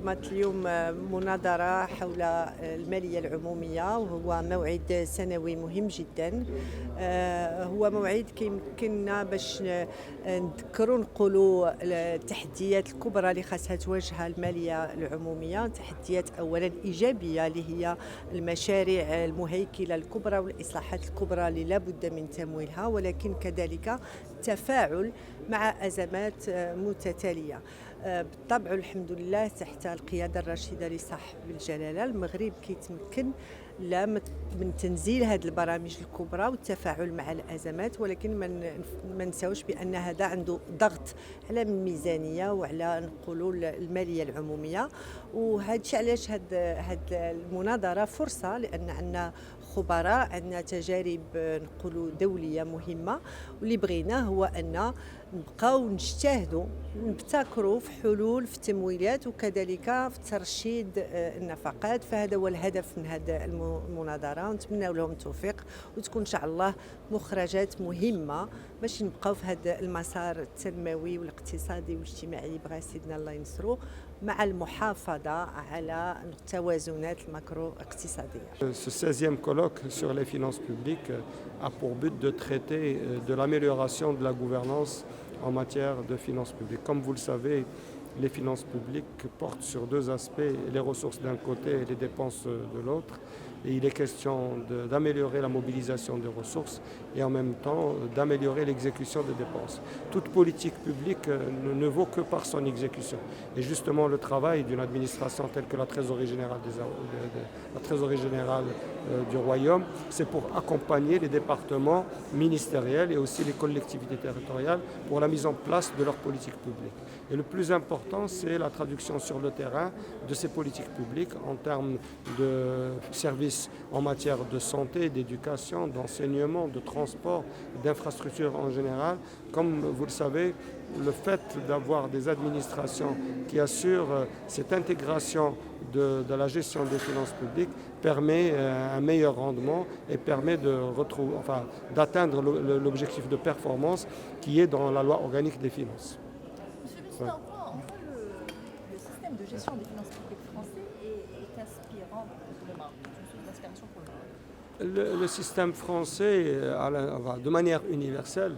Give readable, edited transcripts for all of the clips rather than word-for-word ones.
نظمت اليوم مناظرة حول المالية العمومية، وهو موعد سنوي مهم جدا. هو موعد كيمكننا باش نذكروا نقولوا التحديات الكبرى اللي خاصها تواجهها المالية العمومية. تحديات أولا إيجابية اللي هي المشاريع المهيكلة الكبرى والإصلاحات الكبرى اللي لا بد من تمويلها، ولكن كذلك تفاعل مع أزمات متتالية. بالطبع الحمد لله تحت القيادة الرشيدة لصاحب الجلالة المغرب كيتمكن لا من تنزيل هذه البرامج الكبرى والتفاعل مع الأزمات، ولكن ما نساوش بأن هذا عنده ضغط على الميزانية وعلى نقولوا المالية العمومية. وهذا الشيء علاش هاد المناظرة فرصة، لأن عندنا خبراء، عندنا تجارب نقولوا دولية مهمة، واللي بغيناه هو أن نبقاو نجتهدوا نبتكروا في حلول في التمويلات وكذلك في ترشيد النفقات. فهذا هو الهدف من هذه المناظرة، ونتمنى لهم التوفيق وتكون إن شاء الله مخرجات مهمة باش نبقاو في هذا المسار التنموي والاقتصادي والاجتماعي اللي بغى سيدنا الله ينصرو، مع المحافظة على التوازنات الماكرو اقتصادية. Ce 16e colloque sur les finances publiques a pour but de traiter de l'amélioration de la gouvernance en matière de finances publiques. Comme vous le savez, les finances publiques portent sur deux aspects, les ressources d'un côté et les dépenses de l'autre. Et il est question d'améliorer la mobilisation des ressources et en même temps d'améliorer l'exécution des dépenses. Toute politique publique ne vaut que par son exécution. Et justement, le travail d'une administration telle que la Trésorerie générale du Royaume, c'est pour accompagner les départements ministériels et aussi les collectivités territoriales pour la mise en place de leurs politiques publiques. Et le plus important, c'est la traduction sur le terrain de ces politiques publiques en termes de services en matière de santé, d'éducation, d'enseignement, de transport, d'infrastructures en général. Comme vous le savez, le fait d'avoir des administrations qui assurent cette intégration de la gestion des finances publiques permet un meilleur rendement et permet d'atteindre l'objectif de performance qui est dans la loi organique des finances. Monsieur le Président, en quoi le système de gestion des finances publiques français est inspirant pour le Maroc? Le système français, de manière universelle,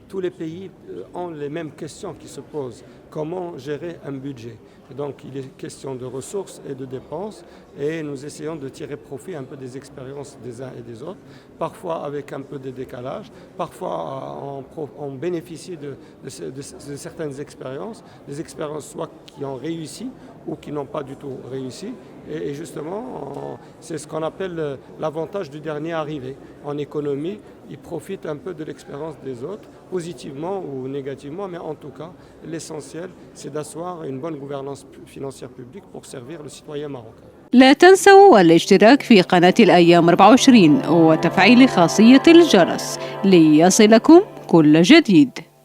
tous les pays ont les mêmes questions qui se posent. Comment gérer un budget? Et donc il est question de ressources et de dépenses et nous essayons de tirer profit un peu des expériences des uns et des autres, parfois avec un peu de décalage, parfois on bénéficie de certaines expériences, des expériences soit qui ont réussi ou qui n'ont pas du tout réussi. Et justement, c'est ce qu'on appelle l'avantage du dernier arrivé. En économie, ils profitent un peu de l'expérience des autres, positivement ou négativement, mais en tout cas, l'essentiel, c'est d'asseoir une bonne gouvernance financière publique pour servir le citoyen marocain. لا تنسوا الاشتراك في قناة الأيام 24 وتفعيل خاصية الجرس ليصلكم كل جديد.